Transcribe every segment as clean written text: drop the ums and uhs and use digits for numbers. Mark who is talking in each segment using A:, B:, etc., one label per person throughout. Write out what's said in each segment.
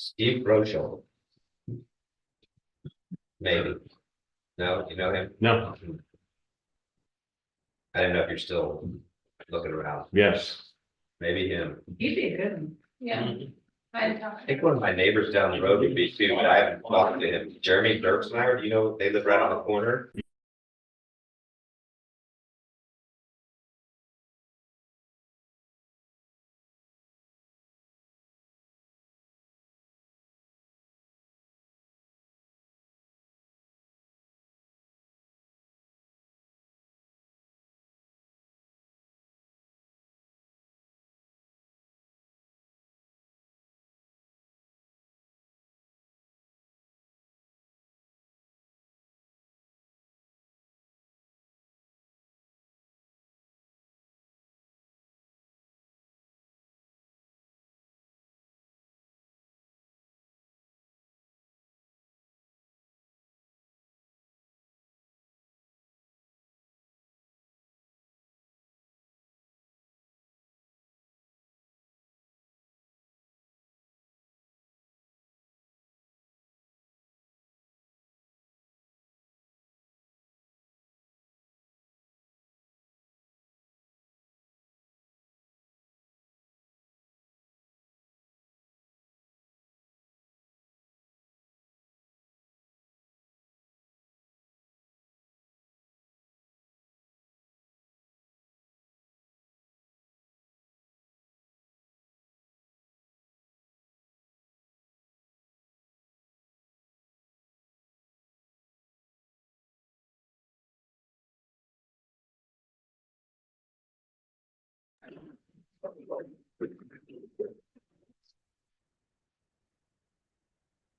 A: Steve Rochelle. Maybe. No, you know him?
B: No,
A: I didn't know if you're still looking around.
B: yes.
A: Maybe him.
C: He'd be a good one.
D: Yeah.
A: I think one of my neighbors down the road would be too, but I haven't talked to him. Jeremy Dirksmeyer, do you know, they live right on the corner?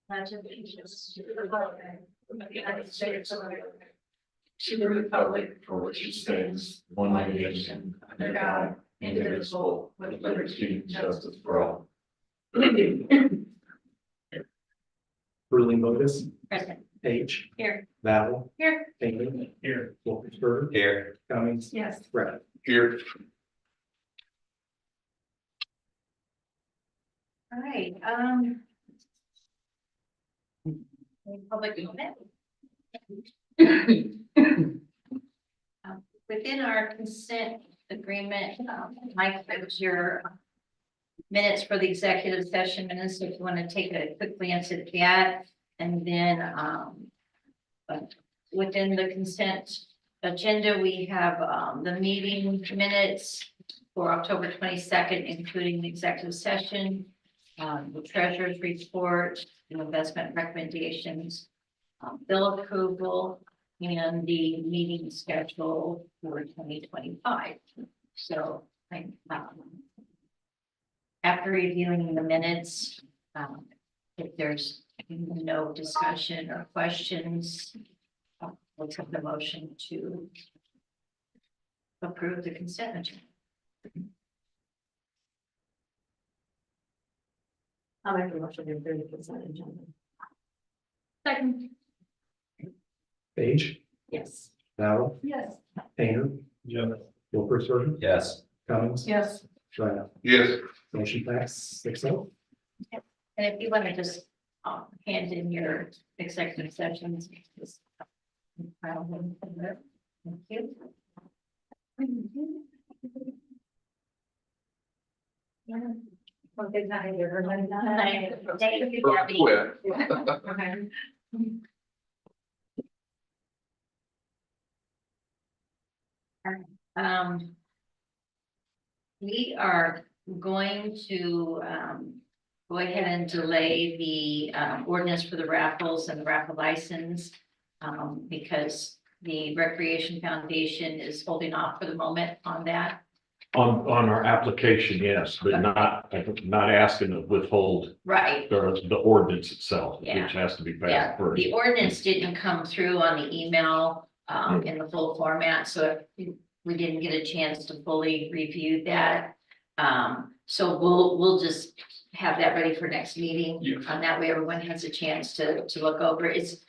D: Pledge allegiance to the flag of the United States of America,
C: To the republic for which it stands, one nation, under God, indivisible, with liberty and justice for all.
E: Ruling Modus,
D: Present.
E: Page,
D: Here.
E: Val,
D: Here.
E: Bailey, here, Wolfensberger,
A: Here,
E: Cummings,
C: Yes.
E: Brett.
B: Here.
D: All right, any public comment? Within our consent agreement, Mike, that was your minutes for the executive session minutes, if you want to take a quick glance at that, and then, but within the consent agenda, we have, the meeting minutes for October 22nd, including the executive session, the treasurer's report, the investment recommendations, bill approval, and the meeting schedule for 2025. So, after reviewing the minutes, if there's no discussion or questions, we'll take the motion to approve the consent agenda.
C: I'll make a motion to approve the consent agenda.
D: Second.
E: Page,
C: Yes.
E: Val,
C: Yes.
E: Painter, Wolfensberger,
A: yes.
E: Cummings,
C: Yes.
E: Brett.
B: Yes.
E: Motion passed 6-0.
D: And if you want to just hand in your executive sessions. just file them in there. Thank you. Well, good night, everybody. Thank you, Debbie.
C: Okay.
D: We are going to go ahead and delay the ordinance for the raffles and the raffle license because the Recreation Foundation is holding off for the moment on that.
B: On our application, yes, but not asking to withhold
D: Right.
B: the ordinance itself,
D: Yeah.
B: which has to be
D: Yeah,
B: passed first.
D: the ordinance didn't come through on the email in the full format, so we didn't get a chance to fully review that. So we'll just have that ready for next meeting.
B: Yes.
D: And that way everyone has a chance to look over. It's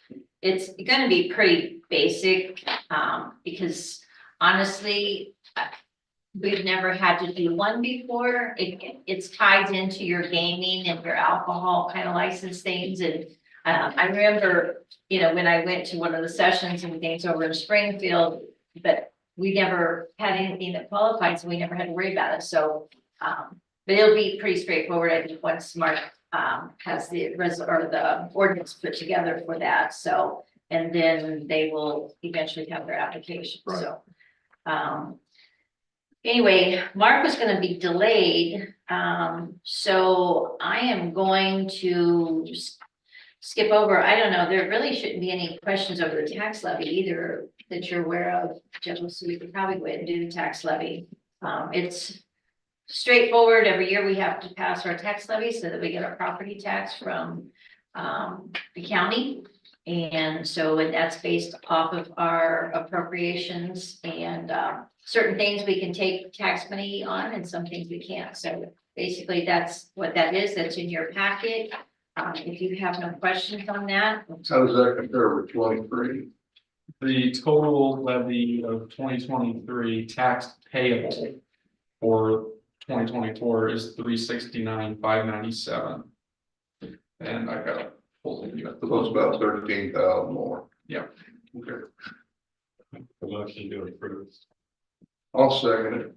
D: gonna be pretty basic, because honestly, we've never had to do one before. It's tied into your gaming and your alcohol kind of license things. And I remember, when I went to one of the sessions and things over in Springfield, but we never had anything that qualified, so we never had to worry about it. So, but it'll be pretty straightforward. I think once Mark has the the ordinance put together for that. So, and then they will eventually have their application.
B: Right.
D: So, anyway, Mark was gonna be delayed, so I am going to skip over, I don't know, there really shouldn't be any questions over the tax levy either that you're aware of, Joe, so we could probably go ahead and do the tax levy. It's straightforward, every year we have to pass our tax levy so that we get our property tax from the county. And so that's based off of our appropriations and certain things we can take tax money on and some things we can't. So basically that's what that is. That's in your packet. If you have no questions on that.
C: How does that compare with 23?
F: The total levy of 2023 tax payable for 2024 is 369,597. And I got a full thing.
C: So it's about 13,000 more.
F: Yeah.
C: Okay,
B: The motion to approve.
C: I'll second it.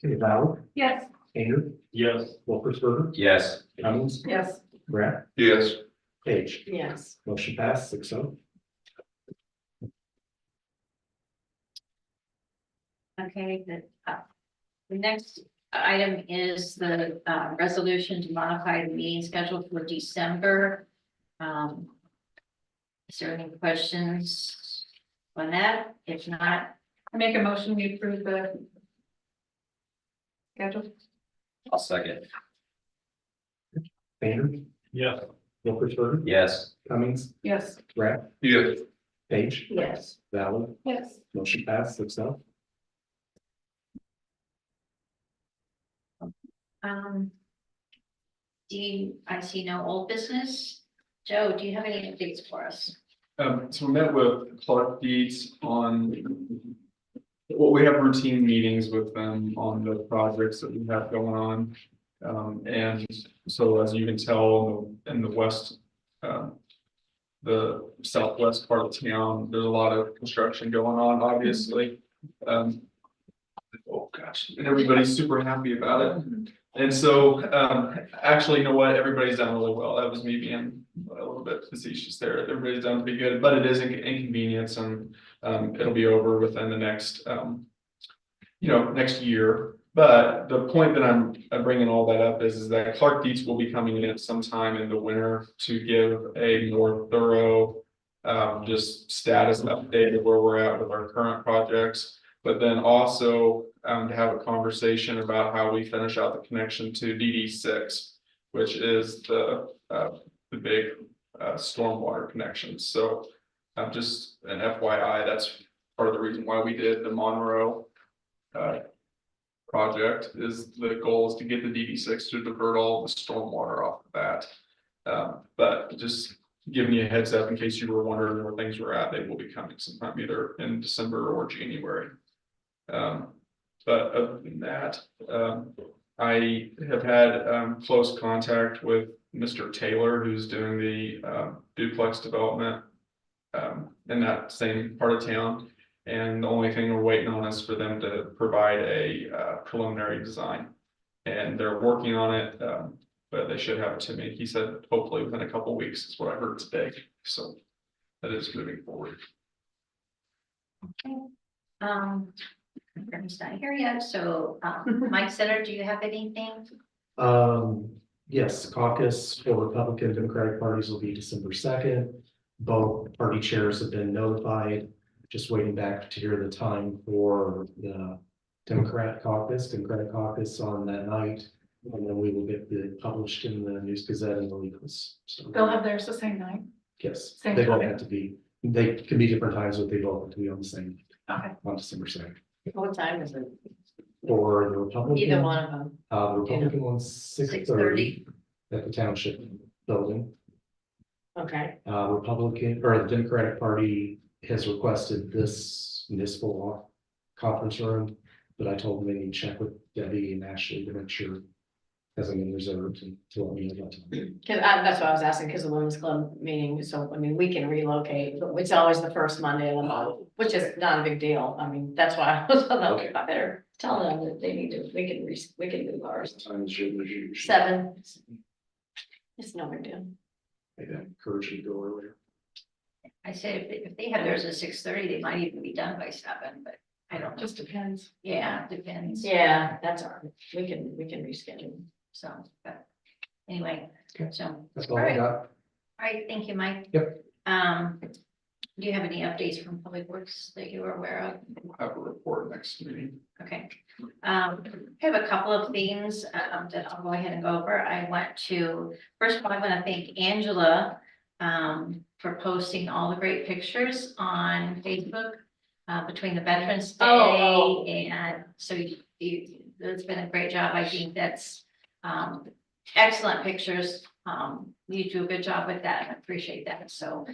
E: Okay, Val,
D: Yes.
E: Andrew,
B: Yes.
E: Wolfersberger,
A: Yes.
E: Cummings,
D: Yes.
E: Brett,
C: Yes,
E: Page.
D: Yes.
E: Motion passed 6-0.
D: Okay, the next item is the resolution to modify the meeting schedule for December. Is there any questions on that? If not,
G: I make a motion, we approve the schedule.
A: I'll second.
E: Andrew,
B: Yes.
E: Wolfersberger,
A: Yes.
E: Cummings,
G: Yes.
E: Brett,
C: yes,
E: Page.
D: yes.
E: Val,
G: Yes.
E: motion passed 6-0.
D: I see no old business. Joe, do you have any updates for us?
F: So we met with Clark Dietz on. Well, we have routine meetings with them on the projects that we have going on. And so as you can tell in the west, the southwest part of town, there's a lot of construction going on, obviously. Oh gosh, and everybody's super happy about it. And so, actually, you know what, everybody's done really well. That was me being a little bit facetious there. Everybody's done pretty good, but it is an inconvenience and it'll be over within the next, next year. But the point that I'm bringing all that up is that Clark Dietz will be coming in sometime in the winter to give a more thorough just status update of where we're at with our current projects. But then also to have a conversation about how we finish out the connection to DD6, which is the big stormwater connection. So just an FYI, that's part of the reason why we did the Monroe project. Is the goal is to get the DD6 to divert all the stormwater off of that. But just giving you a heads up in case you were wondering where things were at, they will be coming sometime either in December or January. But other than that, I have had close contact with Mr. Taylor, who's doing the duplex development in that same part of town. And the only thing we're waiting on is for them to provide a preliminary design. And they're working on it, but they should have it to me. He said hopefully within a couple of weeks is what I heard today. So that is moving forward.
D: He's not here yet, so Mike Center, do you have anything?
E: Yes, caucus for Republican Democratic parties will be December 2nd. Both party chairs have been notified. Just waiting back to hear the time for the Democratic caucus on that night. And then we will get it published in the News Gazette and the Legals. So
G: They'll have theirs the same night.
E: yes,
G: Same
E: they both
G: time.
E: have to be, they can be different times, but they both have to be on the same,
G: Okay.
E: on December 2nd.
H: What time is it?
E: For the Republican.
H: Either one of them.
E: The Republican one's 6:30 at the Township Building.
H: Okay.
E: Republican or the Democratic Party has requested this municipal law conference room. But I told them they need to check with Debbie and Ashley to make sure hasn't been reserved and to let me know that time.
H: Cause that's what I was asking, because the women's club meeting, so I mean, we can relocate, but it's always the first Monday of the month, which is not a big deal. I mean, that's why I was like, I better tell them that they need to, we can move ours.
C: Times should.
H: 7. It's no big deal.
E: Maybe I encourage you to go earlier.
D: I said if they have theirs at 6:30, they might even be done by 7, but I don't know.
G: Just depends.
D: Yeah, depends.
H: Yeah, that's all right. We can reschedule.
D: So, but anyway,
E: Okay.
D: so,
E: That's all I got.
D: all right, thank you, Mike.
E: Yep.
D: Do you have any updates from Public Works that you are aware of?
F: We'll have a report next meeting.
D: Okay. I have a couple of things that I'll go ahead and go over. First of all, I want to thank Angela for posting all the great pictures on Facebook between the Veterans Day
H: Oh.
D: and so it's been a great job. I think that's excellent pictures. You do a good job with that. I appreciate that. So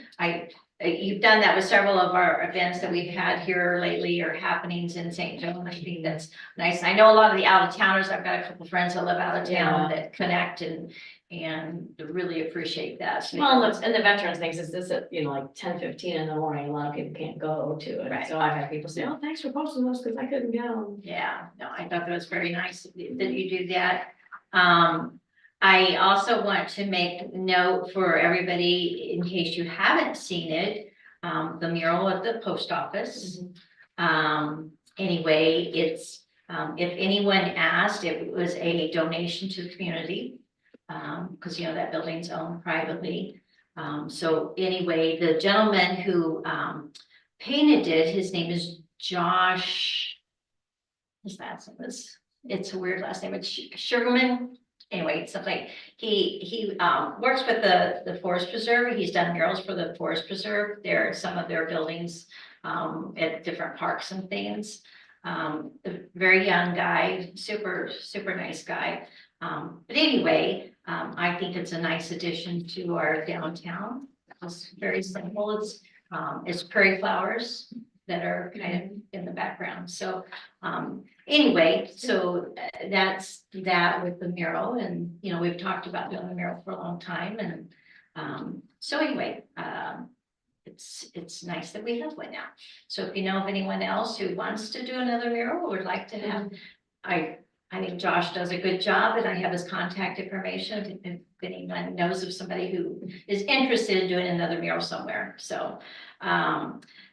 D: you've done that with several of our events that we've had here lately or happenings in St. Joe. And I think that's nice. I know a lot of the out of towners, I've got a couple friends that live out of town that connect and really appreciate that.
H: Well, and the veterans things is this at, like 10:15 in the morning, a lot of people can't go to it.
D: Right.
H: So I've had people say, oh, thanks for posting those, because I couldn't go.
D: Yeah, no, I thought that was very nice that you do that. I also want to make note for everybody, in case you haven't seen it, the mural at the post office. Anyway, it's, if anyone asked, it was a donation to the community. Because that building's owned privately. So anyway, the gentleman who painted it, his name is Josh. His last name is, it's a weird last name, it's Sugarman. Anyway, it's something, he works with the Forest Preserve. He's done murals for the Forest Preserve. There are some of their buildings at different parks and things. A very young guy, super nice guy. But anyway, I think it's a nice addition to our downtown. It's very simple. It's prairie flowers that are kind of in the background. So anyway, so that's that with the mural. And, we've talked about doing the mural for a long time. And so anyway, it's nice that we have one now. So if you know of anyone else who wants to do another mural or would like to have, I think Josh does a good job and I have his contact information if anyone knows of somebody who is interested in doing another mural somewhere. So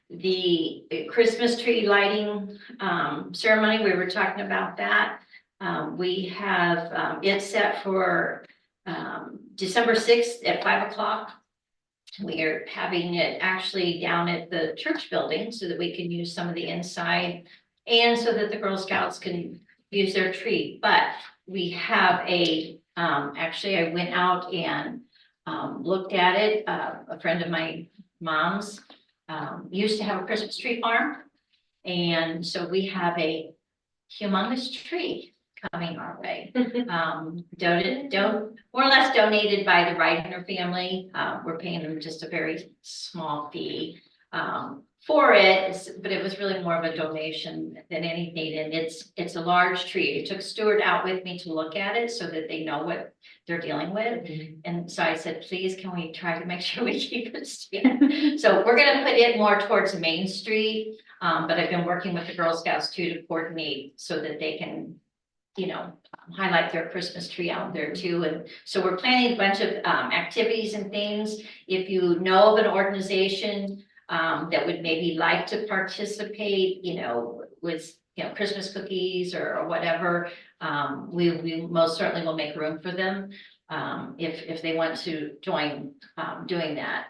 D: the Christmas tree lighting ceremony, we were talking about that. We have it set for December 6th at 5 o'clock. We are having it actually down at the church building so that we can use some of the inside and so that the Girl Scouts can use their tree. But we have actually I went out and looked at it. A friend of my mom's used to have a Christmas tree farm. And so we have a humongous tree coming our way. More or less donated by the Reidner family. We're paying them just a very small fee for it, but it was really more of a donation than anything. And it's a large tree. It took Stuart out with me to look at it so that they know what they're dealing with. And so I said, please, can we try to make sure we keep it stand? So we're gonna put it more towards Main Street. But I've been working with the Girl Scouts too to coordinate so that they can, highlight their Christmas tree out there too. And so we're planning a bunch of activities and things. If you know of an organization that would maybe like to participate, with, Christmas cookies or whatever, we most certainly will make room for them if they want to join doing that.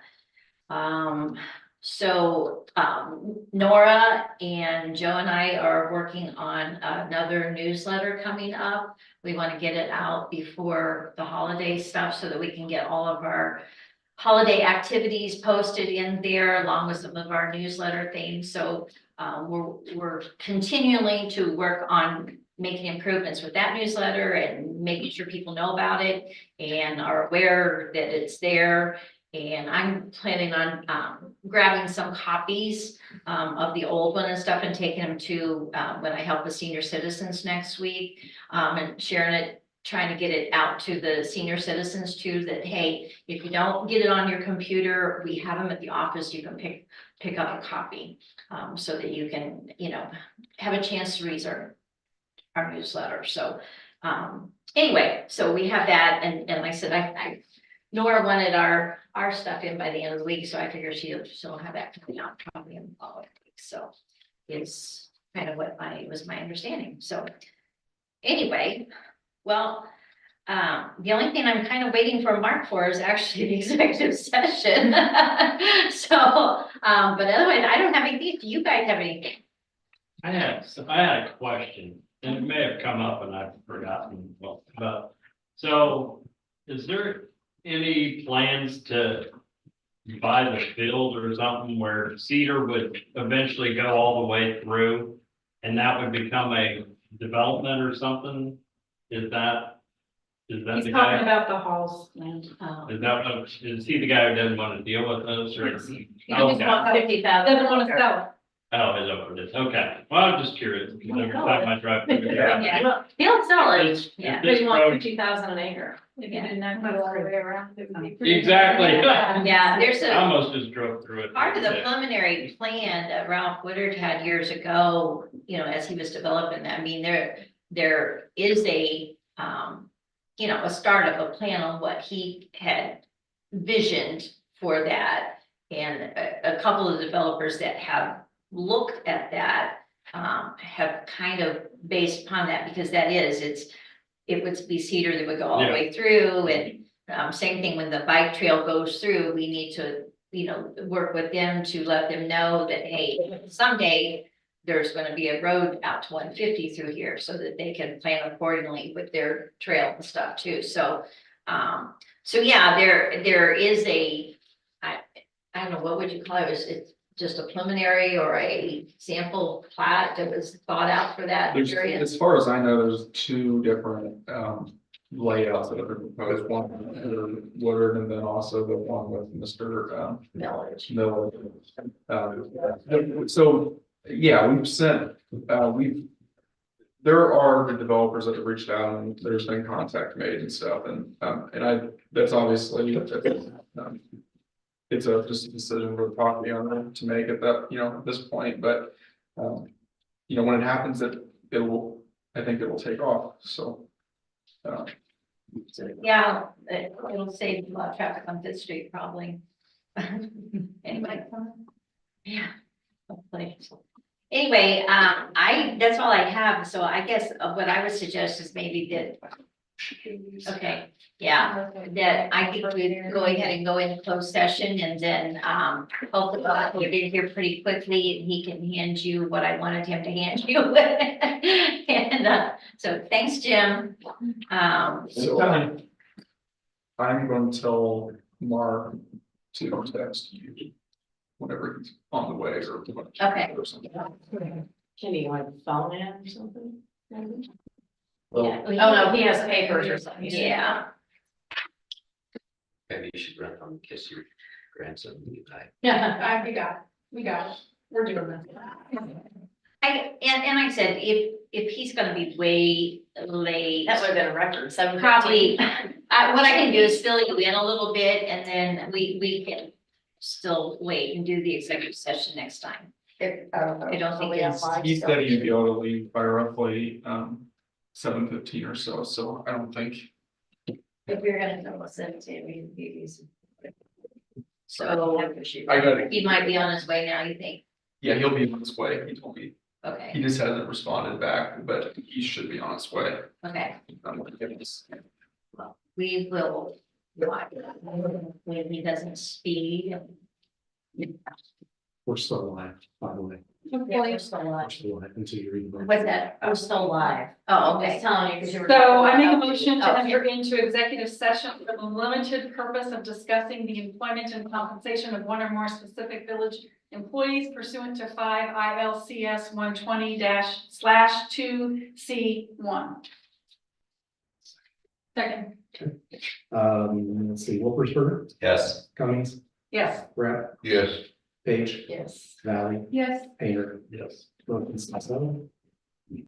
D: So Nora and Joe and I are working on another newsletter coming up. We want to get it out before the holiday stuff so that we can get all of our holiday activities posted in there along with some of our newsletter things. So we're continuing to work on making improvements with that newsletter and making sure people know about it and are aware that it's there. And I'm planning on, grabbing some copies, of the old one and stuff and taking them to, when I help the senior citizens next week. And sharing it, trying to get it out to the senior citizens too, that, hey, if you don't get it on your computer, we have them at the office, you can pick up a copy. So that you can, have a chance to read our newsletter, so, anyway, so we have that, and like I said, Nora wanted our stuff in by the end of the week, so I figure she'll have that coming out probably in the following week, so. Is kind of what was my understanding, so. Anyway, well, the only thing I'm kind of waiting for Mark for is actually the executive session. So, but otherwise, I don't have anything, do you guys have anything?
B: I had a question, and it may have come up and I've forgotten, but, so is there any plans to buy the field or something where Cedar would eventually go all the way through? And that would become a development or something? Is that
G: He's
B: the
G: talking
B: guy?
G: about the halls land.
B: Is he the guy who doesn't want to deal with those or?
G: Yes.
D: He just
B: Okay.
D: wants 50,000.
G: Doesn't want to sell
B: Oh, is that what it is? Okay, well, I'm just curious, because every time I drive through there.
D: Yeah.
H: Well,
D: He'll sell it,
B: It's-
D: yeah.
H: But you want
B: road-
H: 50,000 an acre.
G: it. If you didn't have to go all the way around. it would be pretty-
B: Exactly.
D: Yeah, there's
B: I
D: a,
B: almost just drove through it.
D: part of the preliminary plan that Ralph Woodard had years ago, as he was developing that, I mean, there is a, a start of a plan on what he had visioned for that. And a couple of developers that have looked at that, have kind of based upon that, because it would be Cedar that would go all the way through, and same thing when the bike trail goes through, we need to, work with them to let them know that, hey, someday there's gonna be a road out to 150 through here, so that they can plan accordingly with their trail and stuff too, so. Yeah, there is I don't know, what would you call it, it's just a preliminary or a sample plat that was thought out for that area?
F: As far as I know, there's two different layouts that have been proposed, one for Woodard and then also the one with Mr.
D: Millage.
F: Miller. So, yeah, there are the developers that have reached out and there's been contact made and stuff, and that's obviously, it's just a decision for the property owner to make at that, at this point, but, when it happens, I think it will take off, so.
D: So, yeah, it'll save a lot of traffic on Fifth Street probably. Anyway, yeah, hopefully. Anyway, that's all I have, so I guess what I would suggest is maybe that, okay, yeah, that I think we go ahead and go into closed session, and then, hopefully we'll get in here pretty quickly, and he can hand you what I wanted him to hand you. And, so thanks, Jim.
F: So I'm going to tell Mark to text you whenever he's on the way or.
D: Okay.
F: Or something.
H: Can you like phone in or something? Maybe?
D: Yeah.
H: Oh, no, he has papers or something.
D: Yeah,
A: Maybe you should run home and kiss your grandson goodnight.
H: Yeah.
G: We got it. We're doing this.
D: and like I said, if he's gonna be way late.
H: That would have been a record, 7:15.
D: Probably, what I can do is fill you in a little bit, and then we can still wait and do the executive session next time. I don't think it's.
F: He said he'd be able to leave by roughly 7:15 or so, so I don't think.
D: If we're gonna go with 17, he's. So
F: I got it.
D: he might be on his way now, you think?
F: Yeah, he'll be on his way, he told me.
D: Okay,
F: He just hasn't responded back, but he should be on his way.
D: okay,
F: I'm gonna give this.
D: well, we will watch when he doesn't speed.
E: We're still live, by the way.
D: Yeah, we're still
E: We're
D: alive.
E: still live until you read. the-
D: What's that?
H: I'm still live.
D: Oh,
H: I'm
D: okay.
H: just telling you because you were.
G: So I make a
H: talking about-
G: motion to
D: Oh,
G: enter into executive session for the limited purpose of discussing the employment and compensation of one or more specific village employees pursuant to 5 ILCS 120-/2C1. Second,
E: Let's see, Wolfersberger,
A: Yes.
E: Cummings,
G: yes.
E: Brett,
C: Yes.
E: Page,
H: Yes.
E: Valley,
G: Yes.
E: Painter. Yes. Vote is 7.